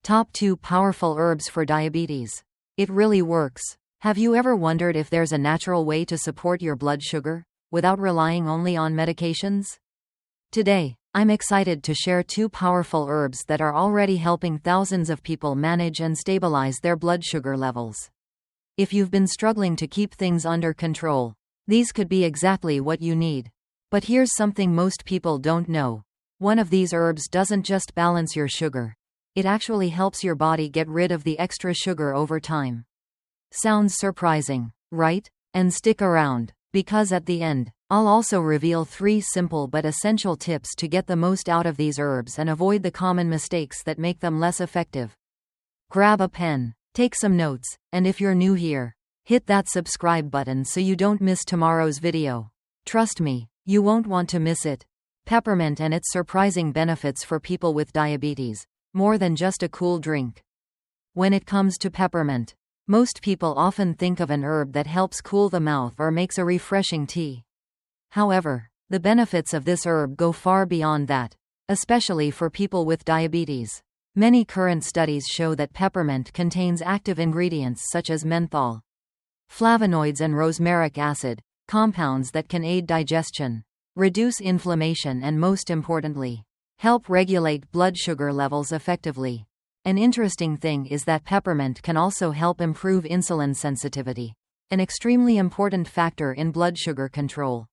Top 2 Powerful Herbs for Diabetes. It really works. Have you ever wondered if there's a natural way to support your blood sugar, without relying only on medications? Today, I'm excited to share 2 powerful herbs that are already helping thousands of people manage and stabilize their blood sugar levels. If you've been struggling to keep things under control, these could be exactly what you need. But here's something most people don't know. One of these herbs doesn't just balance your sugar. It actually helps your body get rid of the extra sugar over time. Sounds surprising, right? And stick around, because at the end, I'll also reveal 3 simple but essential tips to get the most out of these herbs and avoid the common mistakes that make them less effective. Grab a pen, take some notes, and if you're new here, hit that subscribe button so you don't miss tomorrow's video. Trust me, you won't want to miss it. Peppermint and its surprising benefits for people with diabetes, more than just a cool drink. When it comes to peppermint, most people often think of an herb that helps cool the mouth or makes a refreshing tea. However, the benefits of this herb go far beyond that, especially for people with diabetes. Many current studies show that peppermint contains active ingredients such as menthol, flavonoids and rosmaric acid, compounds that can aid digestion, reduce inflammation and most importantly, help regulate blood sugar levels effectively. An interesting thing is that peppermint can also help improve insulin sensitivity, an extremely important factor in blood sugar control.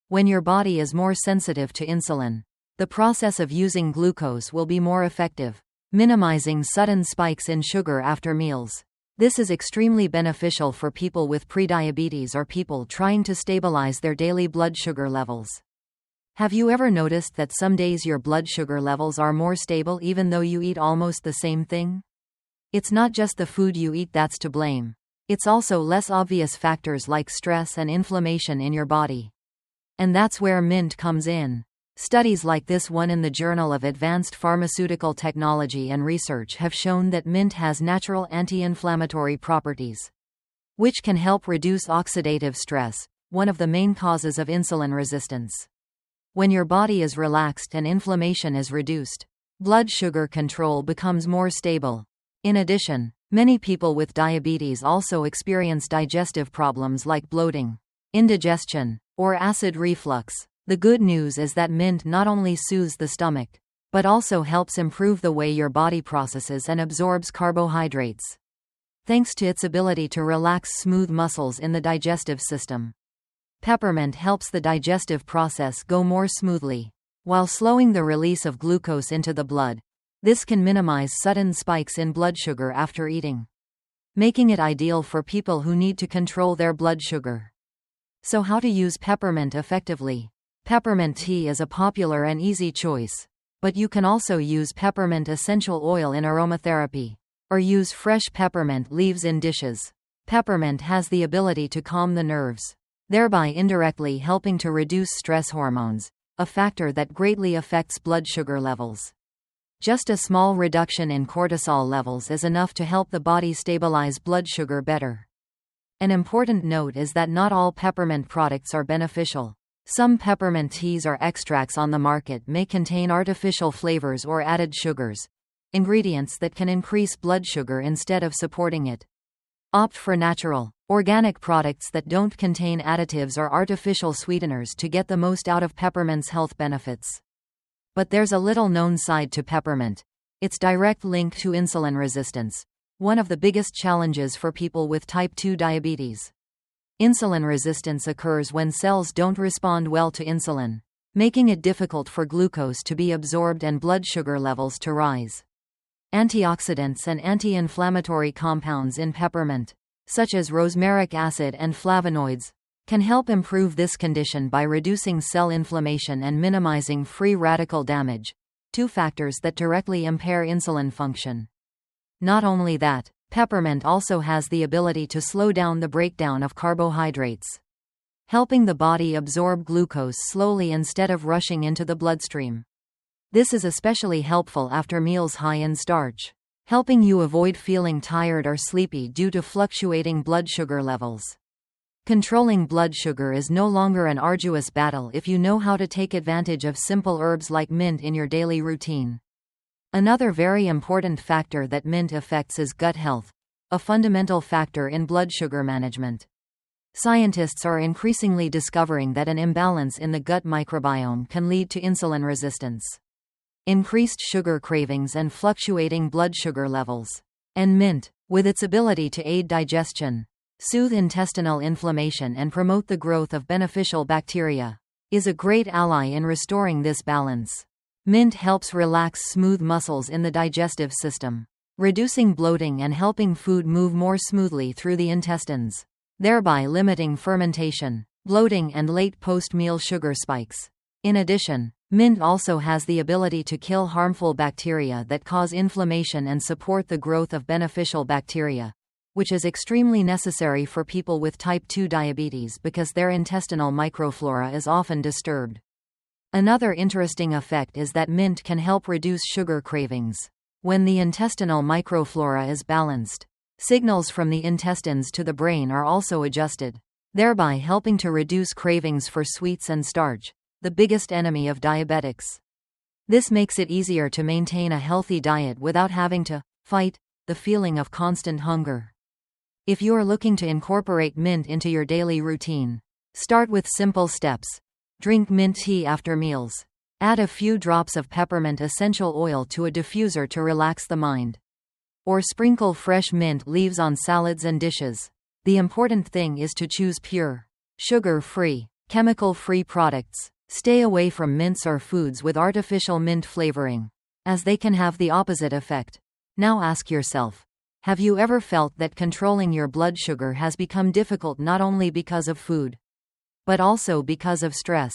When your body is more sensitive to insulin, the process of using glucose will be more effective, minimizing sudden spikes in sugar after meals. This is extremely beneficial for people with prediabetes or people trying to stabilize their daily blood sugar levels. Have you ever noticed that some days your blood sugar levels are more stable even though you eat almost the same thing? It's not just the food you eat that's to blame. It's also less obvious factors like stress and inflammation in your body. And that's where mint comes in. Studies like this one in the Journal of Advanced Pharmaceutical Technology and Research have shown that mint has natural anti-inflammatory properties, which can help reduce oxidative stress, one of the main causes of insulin resistance. When your body is relaxed and inflammation is reduced, blood sugar control becomes more stable. In addition, many people with diabetes also experience digestive problems like bloating, indigestion, or acid reflux. The good news is that mint not only soothes the stomach, but also helps improve the way your body processes and absorbs carbohydrates, thanks to its ability to relax smooth muscles in the digestive system. Peppermint helps the digestive process go more smoothly, while slowing the release of glucose into the blood. This can minimize sudden spikes in blood sugar after eating, making it ideal for people who need to control their blood sugar. So how to use peppermint effectively? Peppermint tea is a popular and easy choice, but you can also use peppermint essential oil in aromatherapy, or use fresh peppermint leaves in dishes. Peppermint has the ability to calm the nerves, thereby indirectly helping to reduce stress hormones, a factor that greatly affects blood sugar levels. Just a small reduction in cortisol levels is enough to help the body stabilize blood sugar better. An important note is that not all peppermint products are beneficial. Some peppermint teas or extracts on the market may contain artificial flavors or added sugars, ingredients that can increase blood sugar instead of supporting it. Opt for natural, organic products that don't contain additives or artificial sweeteners to get the most out of peppermint's health benefits. But there's a little-known side to peppermint: its direct link to insulin resistance, one of the biggest challenges for people with type 2 diabetes. Insulin resistance occurs when cells don't respond well to insulin, making it difficult for glucose to be absorbed and blood sugar levels to rise. Antioxidants and anti-inflammatory compounds in peppermint, such as rosmaric acid and flavonoids, can help improve this condition by reducing cell inflammation and minimizing free radical damage, 2 factors that directly impair insulin function. Not only that, peppermint also has the ability to slow down the breakdown of carbohydrates, helping the body absorb glucose slowly instead of rushing into the bloodstream. This is especially helpful after meals high in starch, helping you avoid feeling tired or sleepy due to fluctuating blood sugar levels. Controlling blood sugar is no longer an arduous battle if you know how to take advantage of simple herbs like mint in your daily routine. Another very important factor that mint affects is gut health, a fundamental factor in blood sugar management. Scientists are increasingly discovering that an imbalance in the gut microbiome can lead to insulin resistance, increased sugar cravings, and fluctuating blood sugar levels. And mint, with its ability to aid digestion, soothe intestinal inflammation, and promote the growth of beneficial bacteria, is a great ally in restoring this balance. Mint helps relax smooth muscles in the digestive system, reducing bloating and helping food move more smoothly through the intestines, thereby limiting fermentation, bloating, and late post-meal sugar spikes. In addition, mint also has the ability to kill harmful bacteria that cause inflammation and support the growth of beneficial bacteria, which is extremely necessary for people with type 2 diabetes because their intestinal microflora is often disturbed. Another interesting effect is that mint can help reduce sugar cravings. When the intestinal microflora is balanced, signals from the intestines to the brain are also adjusted, thereby helping to reduce cravings for sweets and starch, the biggest enemy of diabetics. This makes it easier to maintain a healthy diet without having to fight the feeling of constant hunger. If you are looking to incorporate mint into your daily routine, start with simple steps. Drink mint tea after meals. Add a few drops of peppermint essential oil to a diffuser to relax the mind. Or sprinkle fresh mint leaves on salads and dishes. The important thing is to choose pure, sugar-free, chemical-free products. Stay away from mints or foods with artificial mint flavoring, as they can have the opposite effect. Now ask yourself, have you ever felt that controlling your blood sugar has become difficult not only because of food, but also because of stress,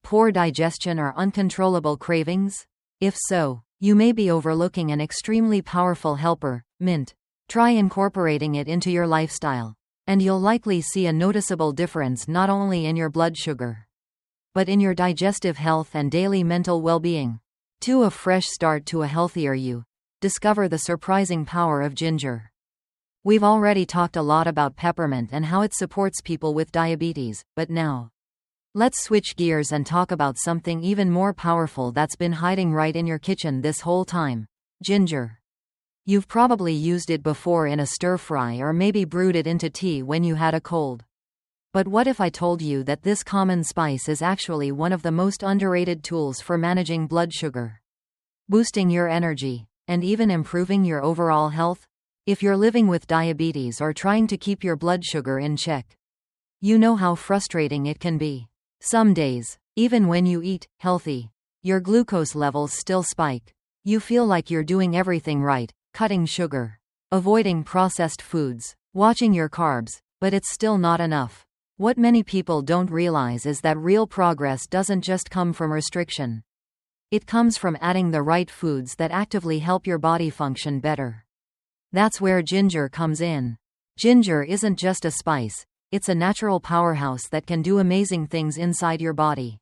poor digestion, or uncontrollable cravings? If so, you may be overlooking an extremely powerful helper, mint. Try incorporating it into your lifestyle, and you'll likely see a noticeable difference not only in your blood sugar, but in your digestive health and daily mental well-being. To a fresh start to a healthier you. Discover the surprising power of ginger. We've already talked a lot about peppermint and how it supports people with diabetes, but now, let's switch gears and talk about something even more powerful that's been hiding right in your kitchen this whole time: ginger. You've probably used it before in a stir-fry or maybe brewed it into tea when you had a cold. But what if I told you that this common spice is actually one of the most underrated tools for managing blood sugar, boosting your energy, and even improving your overall health? If you're living with diabetes or trying to keep your blood sugar in check, you know how frustrating it can be. Some days, even when you eat healthy, your glucose levels still spike. You feel like you're doing everything right, cutting sugar, avoiding processed foods, watching your carbs, but it's still not enough. What many people don't realize is that real progress doesn't just come from restriction. It comes from adding the right foods that actively help your body function better. That's where ginger comes in. Ginger isn't just a spice, it's a natural powerhouse that can do amazing things inside your body.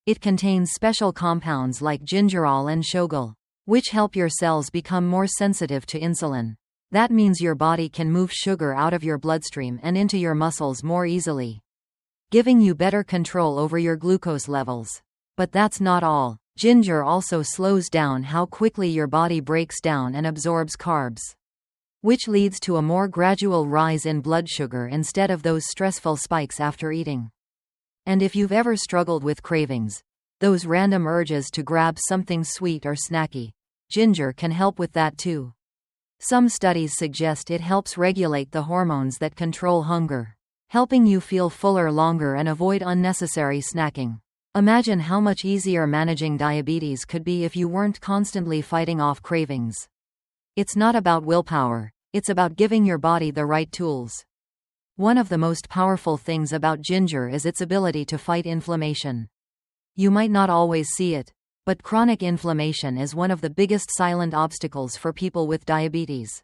It contains special compounds like gingerol and shogal, which help your cells become more sensitive to insulin. That means your body can move sugar out of your bloodstream and into your muscles more easily, giving you better control over your glucose levels. But that's not all. Ginger also slows down how quickly your body breaks down and absorbs carbs, which leads to a more gradual rise in blood sugar instead of those stressful spikes after eating. And if you've ever struggled with cravings, those random urges to grab something sweet or snacky, ginger can help with that too. Some studies suggest it helps regulate the hormones that control hunger, helping you feel fuller longer and avoid unnecessary snacking. Imagine how much easier managing diabetes could be if you weren't constantly fighting off cravings. It's not about willpower, it's about giving your body the right tools. One of the most powerful things about ginger is its ability to fight inflammation. You might not always see it, but chronic inflammation is one of the biggest silent obstacles for people with diabetes.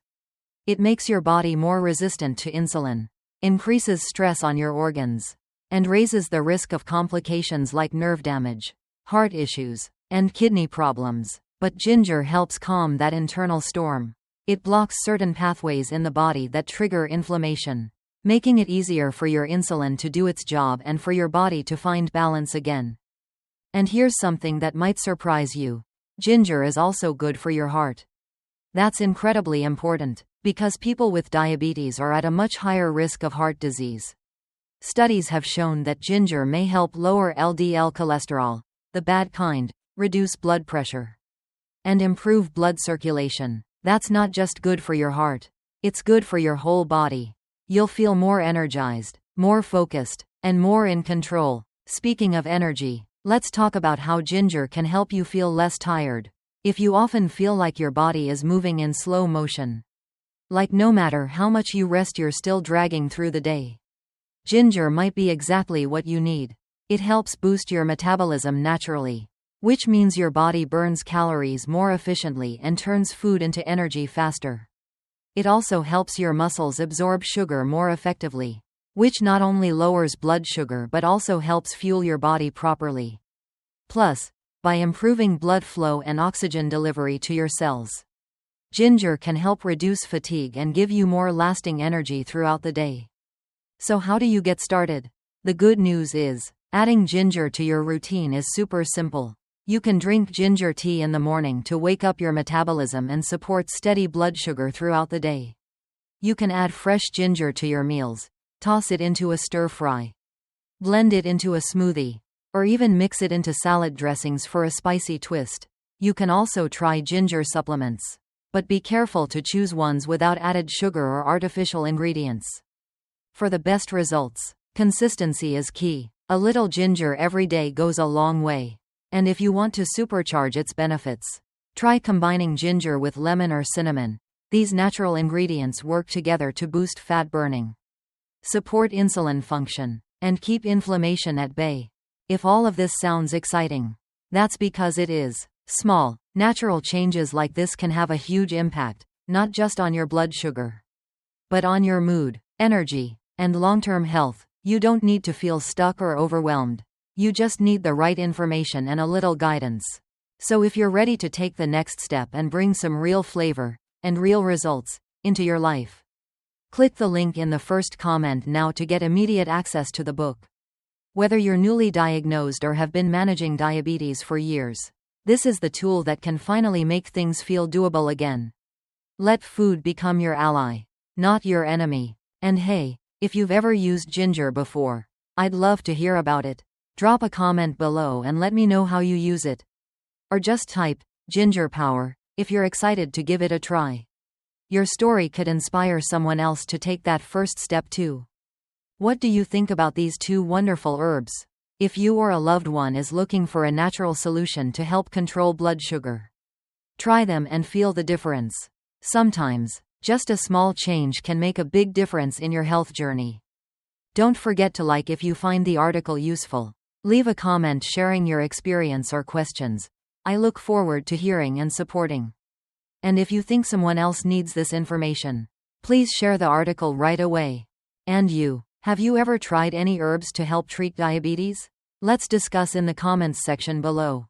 It makes your body more resistant to insulin, increases stress on your organs, and raises the risk of complications like nerve damage, heart issues, and kidney problems. But ginger helps calm that internal storm. It blocks certain pathways in the body that trigger inflammation, making it easier for your insulin to do its job and for your body to find balance again. And here's something that might surprise you. Ginger is also good for your heart. That's incredibly important, because people with diabetes are at a much higher risk of heart disease. Studies have shown that ginger may help lower LDL cholesterol, the bad kind, reduce blood pressure, and improve blood circulation. That's not just good for your heart. It's good for your whole body. You'll feel more energized, more focused, and more in control. Speaking of energy, let's talk about how ginger can help you feel less tired. If you often feel like your body is moving in slow motion, like no matter how much you rest you're still dragging through the day, ginger might be exactly what you need. It helps boost your metabolism naturally, which means your body burns calories more efficiently and turns food into energy faster. It also helps your muscles absorb sugar more effectively, which not only lowers blood sugar but also helps fuel your body properly. Plus, by improving blood flow and oxygen delivery to your cells, ginger can help reduce fatigue and give you more lasting energy throughout the day. So how do you get started? The good news is, adding ginger to your routine is super simple. You can drink ginger tea in the morning to wake up your metabolism and support steady blood sugar throughout the day. You can add fresh ginger to your meals, toss it into a stir-fry, blend it into a smoothie, or even mix it into salad dressings for a spicy twist. You can also try ginger supplements, but be careful to choose ones without added sugar or artificial ingredients. For the best results, consistency is key. A little ginger every day goes a long way. And if you want to supercharge its benefits, try combining ginger with lemon or cinnamon. These natural ingredients work together to boost fat burning, support insulin function, and keep inflammation at bay. If all of this sounds exciting, that's because it is. Small, natural changes like this can have a huge impact, not just on your blood sugar, but on your mood, energy, and long-term health. You don't need to feel stuck or overwhelmed. You just need the right information and a little guidance. So if you're ready to take the next step and bring some real flavor and real results into your life, click the link in the first comment now to get immediate access to the book. Whether you're newly diagnosed or have been managing diabetes for years, this is the tool that can finally make things feel doable again. Let food become your ally, not your enemy. And hey, if you've ever used ginger before, I'd love to hear about it. Drop a comment below and let me know how you use it. Or just type ginger power if you're excited to give it a try. Your story could inspire someone else to take that first step too. What do you think about these two wonderful herbs? If you or a loved one is looking for a natural solution to help control blood sugar, try them and feel the difference. Sometimes, just a small change can make a big difference in your health journey. Don't forget to like if you find the article useful. Leave a comment sharing your experience or questions. I look forward to hearing and supporting. And if you think someone else needs this information, please share the article right away. And you, have you ever tried any herbs to help treat diabetes? Let's discuss in the comments section below.